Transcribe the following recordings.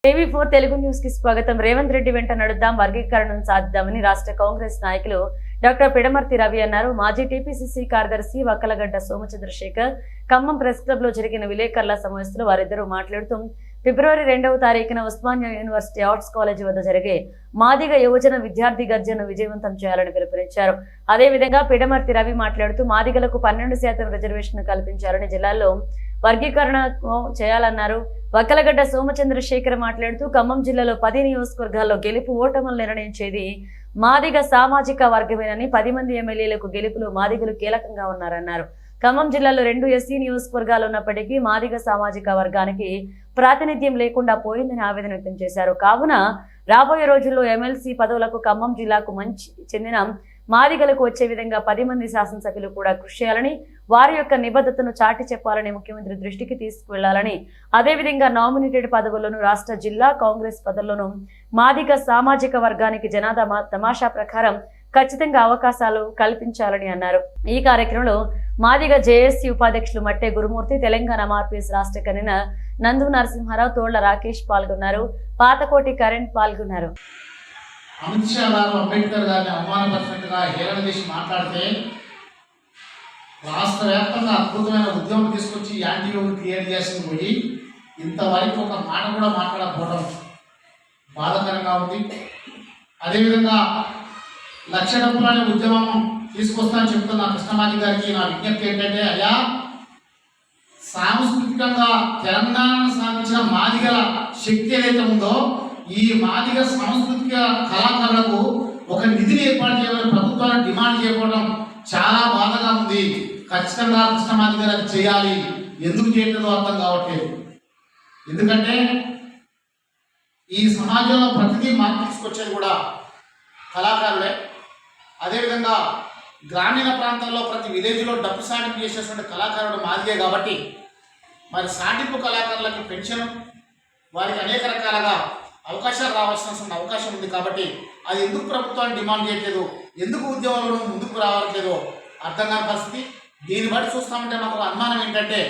టీవీ4 Telugu news కి స్వాగతం. రేవంత్ రెడ్డి వెంట నడుద్దాం, వర్గీకరణను సాధిద్దామని రాష్ట్ర కాంగ్రెస్ నాయకులు డాక్టర్ పిడమర్తి రవి అన్నారు. మాజీ టీపీసీసీ కార్యదర్శి వక్కలగడ్డ సోమచంద్రశేఖర్ ఖమ్మం ప్రెస్ క్లబ్ లో జరిగిన విలేకరుల సమావేశంలో వారిద్దరూ మాట్లాడుతూ ఫిబ్రవరి 2వ తారీఖున ఉస్మానియా యూనివర్సిటీ ఆర్ట్స్ కాలేజ్ వద్ద జరిగే మాదిగ యువజన విద్యార్థి గర్జనను విజయవంతం చేయాలని పిలుపునిచ్చారు. అదేవిధంగా పిడమర్తి రవి మాట్లాడుతూ మాదిగలకు 12% రిజర్వేషన్ కల్పించాలని, జిల్లాల్లో వర్గీకరణ చేయాలన్నారు. వక్కలగడ్డ సోమచంద్రశేఖర్ మాట్లాడుతూ ఖమ్మం జిల్లాలో 10 నియోజకవర్గాల్లో గెలుపు ఓటములు నిర్ణయించేది మాదిగ సామాజిక వర్గమేనని, 10 మంది ఎమ్మెల్యేలకు గెలుపులో మాదిగలు కీలకంగా ఉన్నారన్నారు. ఖమ్మం జిల్లాలో 2 ఎస్సీ నియోజకవర్గాలు ఉన్నప్పటికీ మాదిగ సామాజిక వర్గానికి ప్రాతినిధ్యం లేకుండా పోయిందని ఆవేదన వ్యక్తం చేశారు. కావున రాబోయే రోజుల్లో ఎమ్మెల్సీ పదవులకు ఖమ్మం జిల్లాకు మంచి చెందిన మాదిగలకు వచ్చే విధంగా 10 మంది శాసనసభ్యులు కూడా కృషి చేయాలని, వారి యొక్క నిబద్ధతను చాటి చెప్పాలని ముఖ్యమంత్రి దృష్టికి తీసుకువెళ్లాలని, అదేవిధంగా నామినేటెడ్ పదవుల్లోనూ రాష్ట్ర జిల్లా కాంగ్రెస్ పదవుల్లోనూ మాదిగ సామాజిక వర్గానికి జనాభా తమాషా ప్రకారం ఖచ్చితంగా అవకాశాలు కల్పించాలని అన్నారు. ఈ కార్యక్రమంలో మాదిగ జేఏసీ ఉపాధ్యక్షులు మట్టే గురుమూర్తి, తెలంగాణ మార్పిఎస్ రాష్ట్ర కన్వీనర్ నందు నరసింహారావు, తోళ్ల రాకేష్ పాల్గొన్నారు. పాతకోటి కరెంట్ పాల్గొన్నారు. అమిత్ షా గారు అంబేద్కర్ గారిని అవమానపరిచినట్టుగా హేళన చేసి మాట్లాడితే రాష్ట్ర వ్యాప్తంగా అద్భుతమైన ఉద్యమం తీసుకొచ్చి యాంటీయోగి క్రియేట్ చేసింది పోయి ఇంతవరకు ఒక మాట కూడా మాట్లాడకపోవడం బాధాకరంగా ఉంది. అదేవిధంగా లక్ష డబ్బులనే ఉద్యమం తీసుకొస్తానని చెప్తున్న కృష్ణమాది గారికి నా విజ్ఞప్తి ఏంటంటే, అయ్యా సాంస్కృతికంగా తెలంగాణను సాధించిన మాదిగల శక్తి ఏదైతే ఉందో ఈ మాదిగ సాంస్కృతిక కళాకారులకు ఒక నిధిని ఏర్పాటు చేయాలని ప్రభుత్వాన్ని డిమాండ్ చేయకపోవడం చాలా బాధగా ఉంది. ఖచ్చితంగా కృష్ణమాది గారు అది చేయాలి. ఎందుకు చేయలేదో అర్థం కావట్లేదు. ఎందుకంటే ఈ సమాజంలో ప్రతిదీ మార్పు తీసుకొచ్చేది కూడా కళాకారులే. అదేవిధంగా గ్రామీణ ప్రాంతాల్లో ప్రతి విలేజ్లో డబ్బు సాటింపు చేసేటువంటి కళాకారుడు మాదిగే కాబట్టి మరి సాటింపు కళాకారులకు పెన్షన్, వారికి అనేక రకాలుగా అవకాశాలు రావాల్సిన అవకాశం ఉంది. కాబట్టి అది ఎందుకు ప్రభుత్వాన్ని డిమాండ్ చేయట్లేదు, ఎందుకు ఉద్యోగాలను ముందుకు రావట్లేదో అర్థం కాని పరిస్థితి. దీన్ని బట్టి చూస్తామంటే నాకు అనుమానం ఏంటంటే,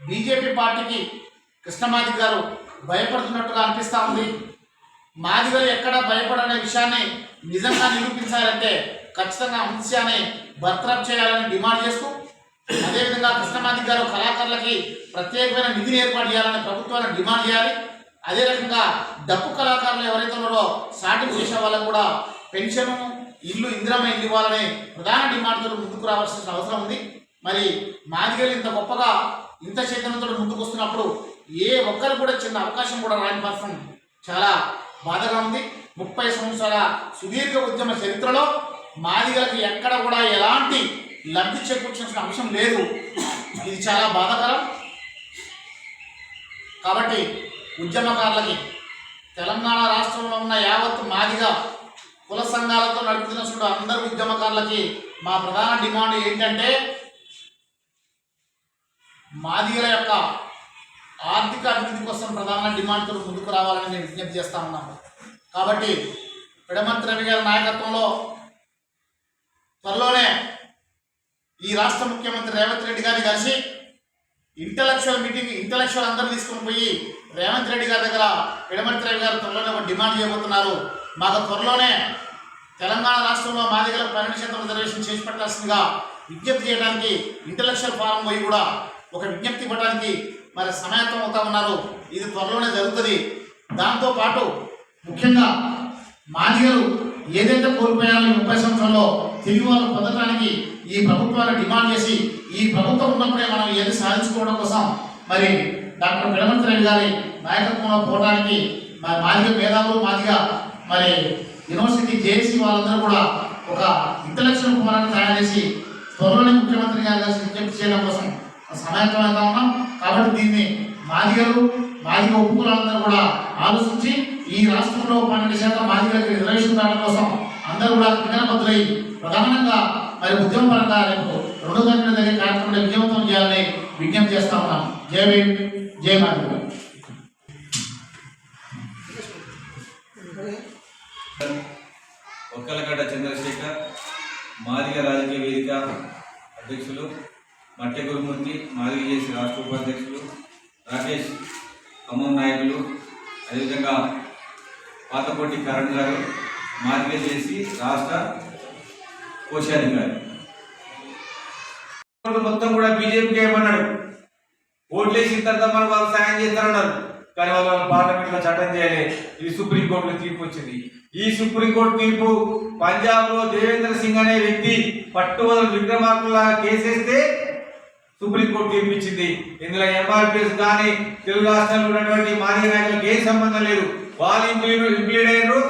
బీజేపీ పార్టీకి కృష్ణమాది గారు భయపడుతున్నట్టుగా అనిపిస్తూ ఉంది. మాదిగలు ఎక్కడా భయపడనే విషయాన్ని నిజంగా నిరూపించాలంటే ఖచ్చితంగా అమిత్ షాని బర్తరఫ్ చేయాలని డిమాండ్ చేస్తూ, అదేవిధంగా కృష్ణమాది గారు కళాకారులకి ప్రత్యేకమైన నిధిని ఏర్పాటు చేయాలని ప్రభుత్వాన్ని డిమాండ్ చేయాలి. అదే రకంగా డప్పు కళాకారులు ఎవరైతే ఉన్నారో సాటింపు చేసే వాళ్ళకు కూడా పెన్షన్, ఇల్లు, ఇందిరమ్మ ఇల్లు ఇవ్వాలనే ప్రధాన డిమాండ్తో ముందుకు రావాల్సిన అవసరం ఉంది. మరి మాదిగలు ఇంత గొప్పగా ఇంత చైతన్యంతో ముందుకు వస్తున్నప్పుడు ఏ ఒక్కరు కూడా చిన్న అవకాశం కూడా రాని పరిస్థితి చాలా బాధగా ఉంది. 30 సంవత్సరాల సుదీర్ఘ ఉద్యమ చరిత్రలో మాదిగలకు ఎక్కడ కూడా ఎలాంటి లబ్ధి చేకూర్చాల్సిన అంశం లేదు. ఇది చాలా బాధాకరం. కాబట్టి ఉద్యమకారులకి, తెలంగాణ రాష్ట్రంలో ఉన్న యావత్ మాదిగ కుల సంఘాలతో నడుపుతున్న అందరు ఉద్యమకారులకి మా ప్రధాన డిమాండ్ ఏంటంటే, మాదిగల యొక్క ఆర్థిక అభివృద్ధి కోసం ప్రధాన డిమాండ్తో ముందుకు రావాలని నేను విజ్ఞప్తి చేస్తా ఉన్నాను. కాబట్టి పిడమర్తి రవి గారి నాయకత్వంలో త్వరలోనే ఈ రాష్ట్ర ముఖ్యమంత్రి రేవంత్ రెడ్డి గారిని కలిసి ఇంటలెక్చువల్ అందరూ తీసుకుని పోయి రేవంత్ రెడ్డి గారి దగ్గర పిడమర్తి రవి గారు త్వరలోనే ఒక డిమాండ్ చేయబోతున్నారు. మాకు త్వరలోనే తెలంగాణ రాష్ట్రంలో మాదిగలకు 12% రిజర్వేషన్ చేసి పెట్టాల్సిందిగా విజ్ఞప్తి చేయడానికి ఇంటలెక్చువల్ ఫారం పోయి కూడా ఒక విజ్ఞప్తి ఇవ్వడానికి మరి సమాయత్తం అవుతా ఉన్నారు. ఇది త్వరలోనే జరుగుతుంది. దాంతోపాటు ముఖ్యంగా మాదిగలు ఏదైతే కోల్పోయారో 30 సంవత్సరాల్లో తిరిగి వాళ్ళు పొందడానికి ఈ ప్రభుత్వాన్ని డిమాండ్ చేసి, ఈ ప్రభుత్వం ఉన్నప్పుడే మనం ఏది సాధించుకోవడం కోసం మరి డాక్టర్ పిడమర్తి రవి గారి నాయకత్వంలో పోవడానికి మాదిగ మేధావులు, మాదిగ మరి యూనివర్సిటీ జేఏసీ వాళ్ళందరూ కూడా ఒక ఇంటలెక్చువల్ ఫోరాన్ని తయారు చేసి త్వరలోనే ముఖ్యమంత్రి గారి కలిసి విజ్ఞప్తి చేయడం కోసం సమాయత్తమవుతా ఉన్నాం. కాబట్టి దీన్ని మాదిగ ఉపకులందరూ కూడా ఆలోచించి ఈ రాష్ట్రంలో 12% మాదిగలకు రిజర్వేషన్ రావడం కోసం అందరూ కూడా కఠినబద్ధులై ప్రధానంగా మరి ఉద్యమపరంగా రేపు 2 గంటల దగ్గర కార్యక్రమంలో విజయవంతం చేయాలని విజ్ఞప్తి చేస్తా ఉన్నాం. జై భీమ్, జై మాదిగ. వక్కలగడ్డ చంద్రశేఖర్, మాదిగ రాజకీయ వేదిక అధ్యక్షులు మట్టె గురుమూర్తి, మాదిగ జేఏసీ రాష్ట్ర ఉపాధ్యక్షులు రాకేష్, ఖమ్మం నాయకులు, అదేవిధంగా పాతకోటి కరణ్ గారు మాదిగ చేసి రాష్ట్ర కోశాధికారి. మొత్తం కూడా బీజేపీకి ఏమన్నాడు, ఓట్లేసిన తర్వాత మనం వాళ్ళు సాయం చేస్తారన్నారు. కానీ వాళ్ళు పార్లమెంట్ లో చట్టం చేయాలి. ఇది సుప్రీంకోర్టులో తీర్పు వచ్చింది. ఈ సుప్రీంకోర్టు తీర్పు పంజాబ్ లో దేవేంద్ర సింగ్ అనే వ్యక్తి పట్టువదల విక్రమార్కులాగా కేసేస్తే సుప్రీంకోర్టు తీర్పు ఇచ్చింది. ఇందులో ఎంఆర్పిఎస్ కానీ తెలుగు రాష్ట్రాల్లో ఉన్నటువంటి మాదిగ నాయకులకు ఏం సంబంధం లేదు. వాళ్ళు ఇంప్లీడ్ అయ్యారు.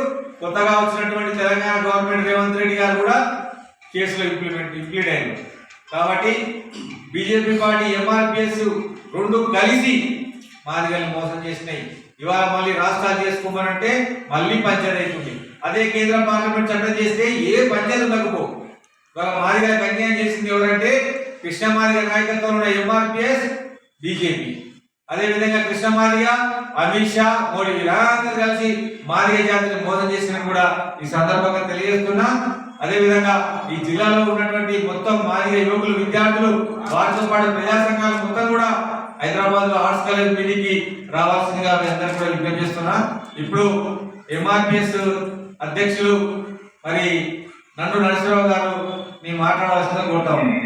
కొత్తగా వచ్చినటువంటి తెలంగాణ గవర్నమెంట్ రేవంత్ రెడ్డి గారు కూడా కేసులో ఇంప్లీడ్ అయ్యారు. కాబట్టి బీజేపీ పార్టీ ఎంఆర్పిఎస్ రెండు కలిసి మాదిగల్ని మోసం చేసినాయి. ఇవాళ మళ్ళీ రాష్ట్రాలు చేసుకోమనంటే మళ్ళీ పంచాయతీ అవుతుంది. అదే కేంద్ర పార్లమెంట్ చట్టం చేస్తే ఏ పంచాయతీ ఉండకపో. ఇవాళ మాదిగలకు అన్యాయం చేసింది ఎవరంటే కృష్ణ మాదిగ నాయకత్వంలో ఉన్న ఎంఆర్పిఎస్, బీజేపీ. అదేవిధంగా కృష్ణ మాదిగ, అమిత్ షా, మోడీ వీళ్ళందరూ కలిసి మాదిగ జాతిని మోసం చేసిన కూడా ఈ సందర్భంగా తెలియజేస్తున్నా. అదేవిధంగా ఈ జిల్లాలో ఉన్నటువంటి మొత్తం మాదిగ యువకులు, విద్యార్థులు, వారితో పాటు ప్రజా సంఘాలు మొత్తం కూడా హైదరాబాద్ లో ఆర్ట్స్ కాలేజ్ మీటింగ్ కి రావాల్సిందిగా మీ అందరూ కూడా విజ్ఞప్తి చేస్తున్నా. ఇప్పుడు ఎంఆర్పిఎస్ అధ్యక్షులు మరి నండు నరసింహరావు గారు మీ మాట్లాడవలసిందిగా కోరుతా ఉన్నాం.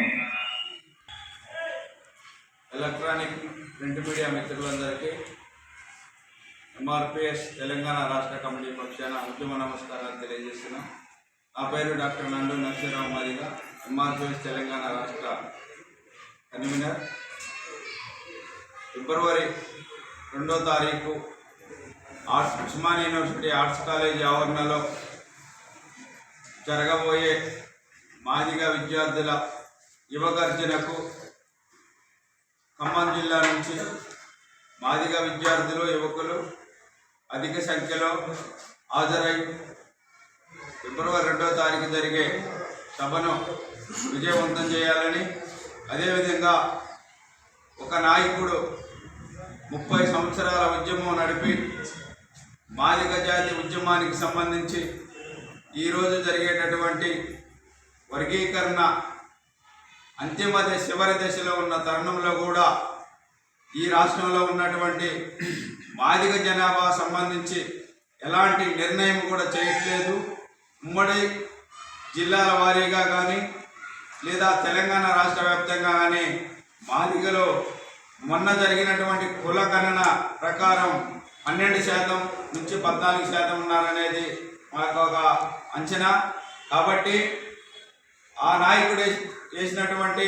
ఎలక్ట్రానిక్ ప్రింట్ మీడియా మిత్రులందరికీ ఎంఆర్పిఎస్ తెలంగాణ రాష్ట్ర కమిటీ పక్షాన ఉద్యమ నమస్కారాలు తెలియజేస్తున్నాం. నా పేరు డాక్టర్ నండు నరసింహరావు మాదిగ, ఎంఆర్పిఎస్ తెలంగాణ రాష్ట్ర కన్వీనర్. ఫిబ్రవరి 2వ తారీఖు ఉస్మానియా యూనివర్సిటీ ఆర్ట్స్ కాలేజీ ఆవరణలో జరగబోయే మాదిగ విద్యార్థుల యువగర్జనకు ఖమ్మం జిల్లా నుంచి మాదిగ విద్యార్థులు, యువకులు అధిక సంఖ్యలో హాజరై ఫిబ్రవరి 2వ తారీఖు జరిగే సభను విజయవంతం చేయాలని, అదేవిధంగా ఒక నాయకుడు 30 సంవత్సరాల ఉద్యమం నడిపి మాదిగ జాతి ఉద్యమానికి సంబంధించి ఈరోజు జరిగేటటువంటి వర్గీకరణ అంతిమ చివరి దశలో ఉన్న తరుణంలో కూడా ఈ రాష్ట్రంలో ఉన్నటువంటి మాదిగ జనాభా సంబంధించి ఎలాంటి నిర్ణయం కూడా చేయట్లేదు. ఉమ్మడి జిల్లాల వారీగా కానీ లేదా తెలంగాణ రాష్ట్ర వ్యాప్తంగా కానీ మాదిగలో మొన్న జరిగినటువంటి కుల గణన ప్రకారం 12% నుంచి 14% ఉన్నారనేది మాకు ఒక అంచనా. కాబట్టి ఆ నాయకుడు చేసినటువంటి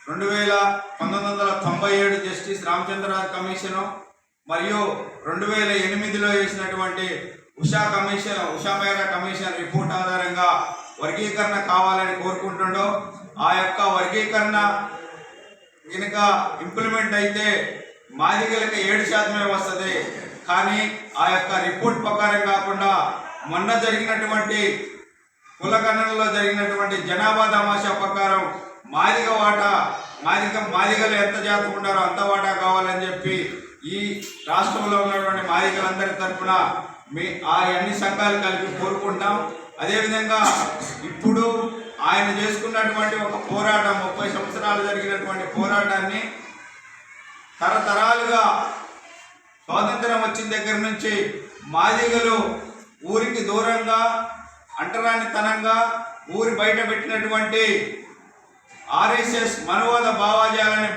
1997 జస్టిస్ రామచంద్రరాజ్ కమిషను మరియు 2008లో చేసినటువంటి ఉషా మేరా కమిషన్ రిపోర్ట్ ఆధారంగా వర్గీకరణ కావాలని కోరుకుంటుండో ఆ యొక్క వర్గీకరణ కనుక ఇంప్లిమెంట్ అయితే మాదిగలకి 7% వస్తుంది. కానీ ఆ యొక్క రిపోర్ట్ ప్రకారం కాకుండా మొన్న జరిగినటువంటి కులగణనలో జరిగినటువంటి జనాభా తమాషా ప్రకారం మాదిగ వాటా మాదిగలు ఎంత జాతి ఉన్నారో అంత వాటా కావాలని చెప్పి ఈ రాష్ట్రంలో ఉన్నటువంటి మాదిగలందరి తరఫున ఆ అన్ని సంఘాలు కలిపి కోరుకుంటాం. అదేవిధంగా ఇప్పుడు ఆయన చేసుకున్నటువంటి ఒక పోరాటం 30 సంవత్సరాలు జరిగినటువంటి పోరాటాన్ని తరతరాలుగా స్వాతంత్రం వచ్చిన దగ్గర నుంచి మాదిగలు ఊరికి దూరంగా అంటరానితనంగా ఊరి బయట పెట్టినటువంటి ఆర్ఎస్ఎస్ మనువాద భావాజాలని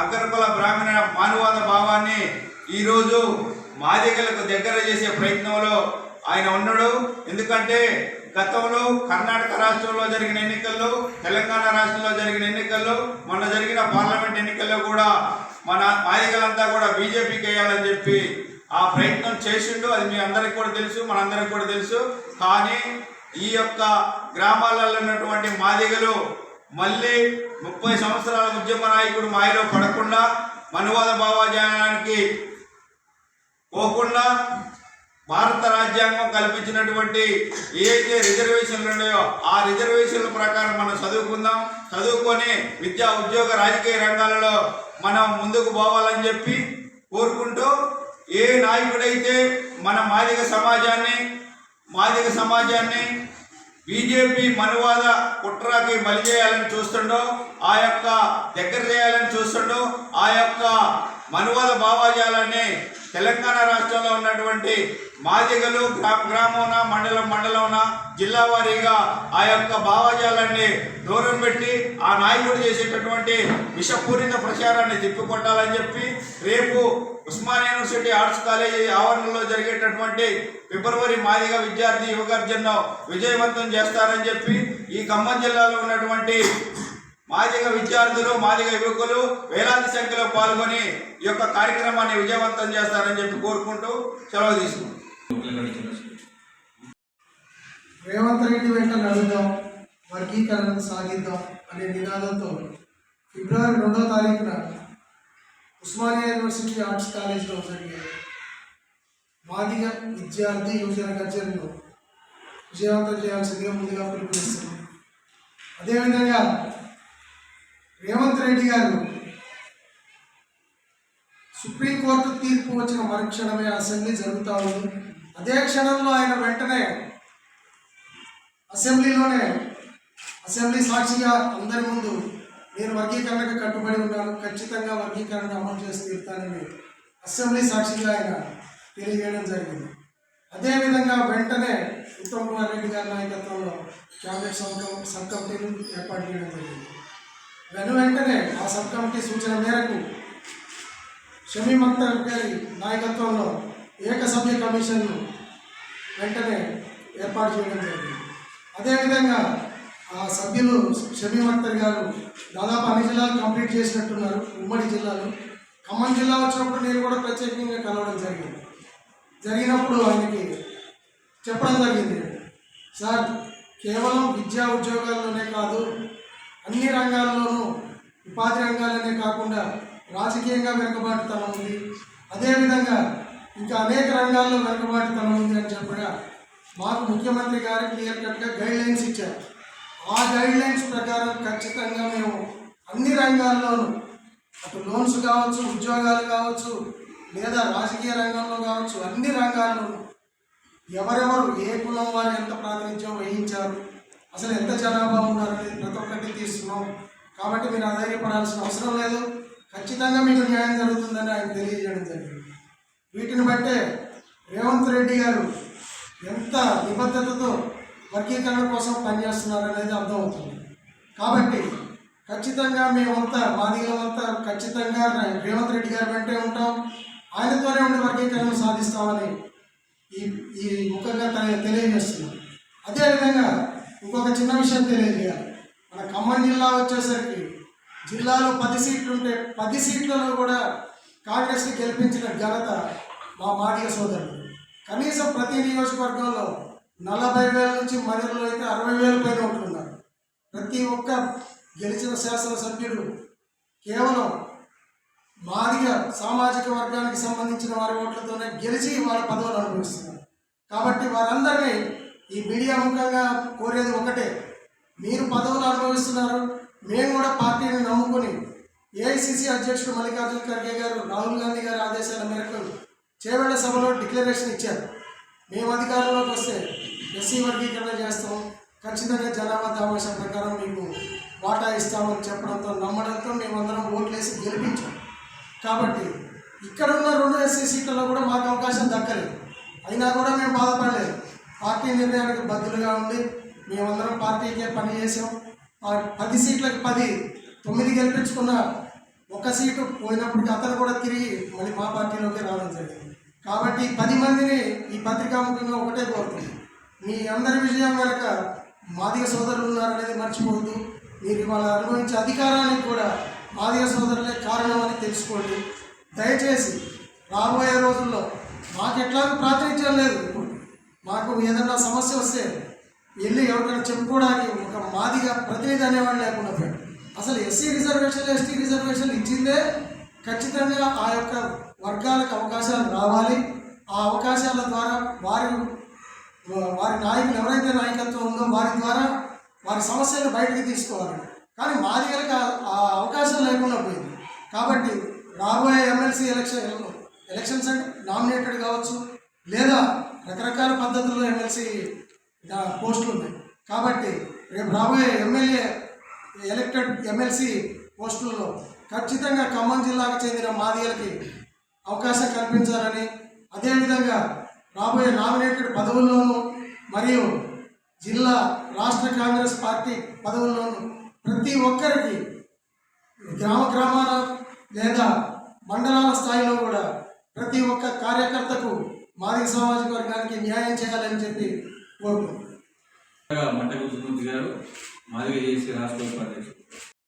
అగ్రకుల బ్రాహ్మణ మానవాద భావాన్ని ఈరోజు మాదిగలకు దగ్గర చేసే ప్రయత్నంలో ఆయన ఉన్నాడు. ఎందుకంటే గతంలో కర్ణాటక రాష్ట్రంలో జరిగిన ఎన్నికల్లో, తెలంగాణ రాష్ట్రంలో జరిగిన ఎన్నికల్లో, మొన్న జరిగిన పార్లమెంట్ ఎన్నికల్లో కూడా మన మాదిగలంతా కూడా బీజేపీకి వేయాలని చెప్పి ఆ ప్రయత్నం చేసిండు. అది మీ అందరికి కూడా తెలుసు, మనందరికి కూడా తెలుసు. కానీ ఈ యొక్క గ్రామాలలో ఉన్నటువంటి మాదిగలు మళ్ళీ 30 సంవత్సరాల ఉద్యమ నాయకుడు మాయలో పడకుండా మనువాద భావాజానానికి పోకుండా భారత రాజ్యాంగం కల్పించినటువంటి ఏదైతే రిజర్వేషన్లు ఉన్నాయో ఆ రిజర్వేషన్ల ప్రకారం మనం చదువుకొని విద్యా ఉద్యోగ రాజకీయ రంగాలలో మనం ముందుకు పోవాలని చెప్పి కోరుకుంటూ, ఏ నాయకుడైతే మన మాదిగ సమాజాన్ని బీజేపీ మనువాద కుట్రకి బలి చేయాలని చూస్తుండో, ఆ యొక్క దగ్గర చేయాలని చూస్తుండో, ఆ యొక్క మనువాద భావజాలాన్ని తెలంగాణ రాష్ట్రంలో ఉన్నటువంటి మాదిగలు గ్రామమున మండలమున జిల్లా వారీగా ఆ యొక్క భావజాలాన్ని దూరం పెట్టి ఆ నాయకుడు చేసేటటువంటి విషపూరిత ప్రచారాన్ని తిప్పికొట్టాలని చెప్పి రేపు ఉస్మానియా యూనివర్సిటీ ఆర్ట్స్ కాలేజీ ఆవరణలో జరిగేటటువంటి ఫిబ్రవరి మాదిగ విద్యార్థి యువగర్జన్ను విజయవంతం చేస్తారని చెప్పి ఈ ఖమ్మం జిల్లాలో ఉన్నటువంటి మాదిగ విద్యార్థులు మాదిగ యువకులు వేలాది సంఖ్యలో పాల్గొని ఈ యొక్క కార్యక్రమాన్ని విజయవంతం చేస్తారని చెప్పి కోరుకుంటూ సెలవు తీసుకుంటాం. రేవంత్ రెడ్డి వెంట నడుద్దాం, వర్గీకరణను సాగిద్దాం అనే నినాదంతో ఫిబ్రవరి 2వ తారీఖున ఉస్మానియా యూనివర్సిటీ ఆర్ట్స్ కాలేజ్లో జరిగే మాదిగ విద్యార్థి యువజన గర్జనను విజయవంతం చేయాల్సిందిగా ముందుగా పిలుపునిస్తుంది. అదేవిధంగా రేవంత్ రెడ్డి గారు సుప్రీంకోర్టు తీర్పు వచ్చిన మరుక్షణమే అసెంబ్లీ జరుగుతూ ఉంది. అదే క్షణంలో ఆయన వెంటనే అసెంబ్లీ సాక్షిగా అందరి ముందు నేను వర్గీకరణకు కట్టుబడి ఉన్నాను, ఖచ్చితంగా వర్గీకరణ అమలు చేసి తీరుతానని అసెంబ్లీ సాక్షిగా ఆయన తెలియజేయడం జరిగింది. అదేవిధంగా వెంటనే ఉత్తమ్ కుమార్ రెడ్డి గారి నాయకత్వంలో క్యాబినెట్ సబ్ కమిటీని ఏర్పాటు చేయడం జరిగింది. వెంటనే ఆ సబ్ కమిటీ సూచన మేరకు షమీం అఖ్తర్ గారి నాయకత్వంలో ఏకసభ్య కమిషన్ను వెంటనే ఏర్పాటు చేయడం జరిగింది. అదేవిధంగా ఆ సభ్యులు షమీం అఖ్తర్ గారు దాదాపు అన్ని జిల్లాలు కంప్లీట్ చేసినట్టున్నారు. ఉమ్మడి జిల్లాలో ఖమ్మం జిల్లా వచ్చినప్పుడు నేను కూడా ప్రత్యేకంగా కలవడం జరిగినప్పుడు ఆయనకి చెప్పడం జరిగింది, సార్ కేవలం విద్యా ఉద్యోగాల్లోనే కాదు, అన్ని రంగాల్లోనూ ఉపాధి రంగాలనే కాకుండా రాజకీయంగా వెనుకబాటుతనం ఉంది, అదేవిధంగా ఇంకా అనేక రంగాల్లో వెనుకబాటుతనం ఉంది అని చెప్పగా మాకు ముఖ్యమంత్రి గారు క్లియర్ కట్గా గైడ్లైన్స్ ఇచ్చారు. ఆ గైడ్లైన్స్ ప్రకారం ఖచ్చితంగా మేము అన్ని రంగాల్లోనూ అటు లోన్స్ కావచ్చు, ఉద్యోగాలు కావచ్చు, లేదా రాజకీయ రంగంలో కావచ్చు, అన్ని రంగాల్లోనూ ఎవరెవరు ఏ కులం వారు ఎంత ప్రాతినిధ్యం వహించారు, అసలు ఎంత జనాభా ఉన్నారనేది ప్రతి ఒక్కటి తీస్తున్నాం. కాబట్టి మీరు ఆధైర్యపడాల్సిన అవసరం లేదు, ఖచ్చితంగా మీకు న్యాయం జరుగుతుందని ఆయన తెలియజేయడం జరిగింది. వీటిని బట్టే రేవంత్ రెడ్డి గారు ఎంత నిబద్ధతతో వర్గీకరణ కోసం పనిచేస్తున్నారనేది అర్థమవుతుంది. కాబట్టి ఖచ్చితంగా మేమంతా మాదిగలంతా ఖచ్చితంగా రేవంత్ రెడ్డి గారి వెంటే ఉంటాం, ఆయనతోనే ఉండి వర్గీకరణ సాధిస్తామని ఈ ముఖంగా తెలియజేస్తున్నాం. అదేవిధంగా ఇంకొక చిన్న విషయం తెలియజేయాలి. మన ఖమ్మం జిల్లా వచ్చేసరికి జిల్లాలో 10 సీట్లు ఉంటే 10 సీట్లలో కూడా కాంగ్రెస్ని గెలిపించిన ఘనత మా మాదిగ సోదరులు. కనీసం ప్రతి నియోజకవర్గంలో 40,000 నుంచి మహిళలు అయితే 60,000 పైన ఉంటున్నారు. ప్రతి ఒక్క గెలిచిన శాసనసభ్యుడు కేవలం మాదిగ సామాజిక వర్గానికి సంబంధించిన వారి ఓట్లతోనే గెలిచి వాళ్ళ పదవులు అనుభవిస్తున్నారు. కాబట్టి వారందరినీ ఈ మీడియా ముఖంగా కోరేది ఒకటే, మీరు పదవులు అనుభవిస్తున్నారు, మేము కూడా పార్టీని నమ్ముకొని ఏఐసిసి అధ్యక్షుడు మల్లికార్జున ఖర్గే గారు రాహుల్ గాంధీ గారి ఆదేశాల మేరకు చేవెళ్ల సభలో డిక్లరేషన్ ఇచ్చారు. మేము అధికారంలోకి వస్తే ఎస్సీ వర్గీకరణ చేస్తాం, ఖచ్చితంగా జనాభా దామాషా ప్రకారం మీకు వాటా ఇస్తామని చెప్పడంతో నమ్మడంతో మేమందరం ఓట్లేసి గెలిపించాం. కాబట్టి ఇక్కడ ఉన్న 2 ఎస్సీ సీట్లలో కూడా మాకు అవకాశం దక్కలేదు. అయినా కూడా మేము బాధపడలేదు. పార్టీ నిర్ణయానికి బద్దులుగా ఉండి మేమందరం పార్టీకే పని చేసాం. 10 సీట్లకు 10, 9 గెలిపించుకున్న 1 సీటు పోయినప్పటికీ అతను కూడా తిరిగి మళ్ళీ మా పార్టీలోకి రావడం జరిగింది. కాబట్టి 10 మందిని ఈ పత్రికాముఖంగా ఒకటే కోరుతుంది, మీ అందరి విజయం వెనక మాదిగ సోదరులు ఉన్నారనేది మర్చిపోవద్దు. మీరు ఇవాళ అనుభవించే అధికారానికి కూడా మాదిగ సోదరులే కారణం అని తెలుసుకోండి. దయచేసి రాబోయే రోజుల్లో మాకు ఎట్లాగో ప్రాతినిధ్యం లేదు, మాకు ఏదన్నా సమస్య వస్తే వెళ్ళి ఎవరికైనా చెప్పుకోవడానికి ఒక మాదిగ ప్రతినిధి అనేవాళ్ళు లేకుండా పోయాడు. అసలు ఎస్సీ రిజర్వేషన్లు ఎస్టీ రిజర్వేషన్లు ఇచ్చిందే ఖచ్చితంగా ఆ యొక్క వర్గాలకు అవకాశాలు రావాలి. ఆ అవకాశాల ద్వారా వారి నాయకులు ఎవరైతే నాయకత్వం ఉందో వారి ద్వారా వారి సమస్యలను బయటకు తీసుకోవాలి. కానీ మాదిగలకు ఆ అవకాశం లేకుండా పోయింది. కాబట్టి రాబోయే ఎమ్మెల్సీ ఎలక్షన్స్ అంటే నామినేటెడ్ కావచ్చు, లేదా రకరకాల పద్ధతుల్లో ఎమ్మెల్సీ పోస్టులు ఉన్నాయి. కాబట్టి రేపు రాబోయే ఎమ్మెల్సీ పోస్టుల్లో ఖచ్చితంగా ఖమ్మం జిల్లాకు చెందిన మాదిగలకి అవకాశం కల్పించాలని, అదేవిధంగా రాబోయే నామినేటెడ్ పదవుల్లోనూ మరియు జిల్లా రాష్ట్ర కాంగ్రెస్ పార్టీ పదవుల్లోనూ ప్రతి ఒక్కరికి గ్రామాల లేదా మండలాల స్థాయిలో కూడా ప్రతి ఒక్క కార్యకర్తకు మాదిగ సామాజిక వర్గానికి న్యాయం చేయాలని చెప్పి కోరుకుంటున్నాను. మట్టగుజ్జుమూర్తి గారు మాదిగ చేసి రాష్ట్ర ఉపాధ్యక్షుడు.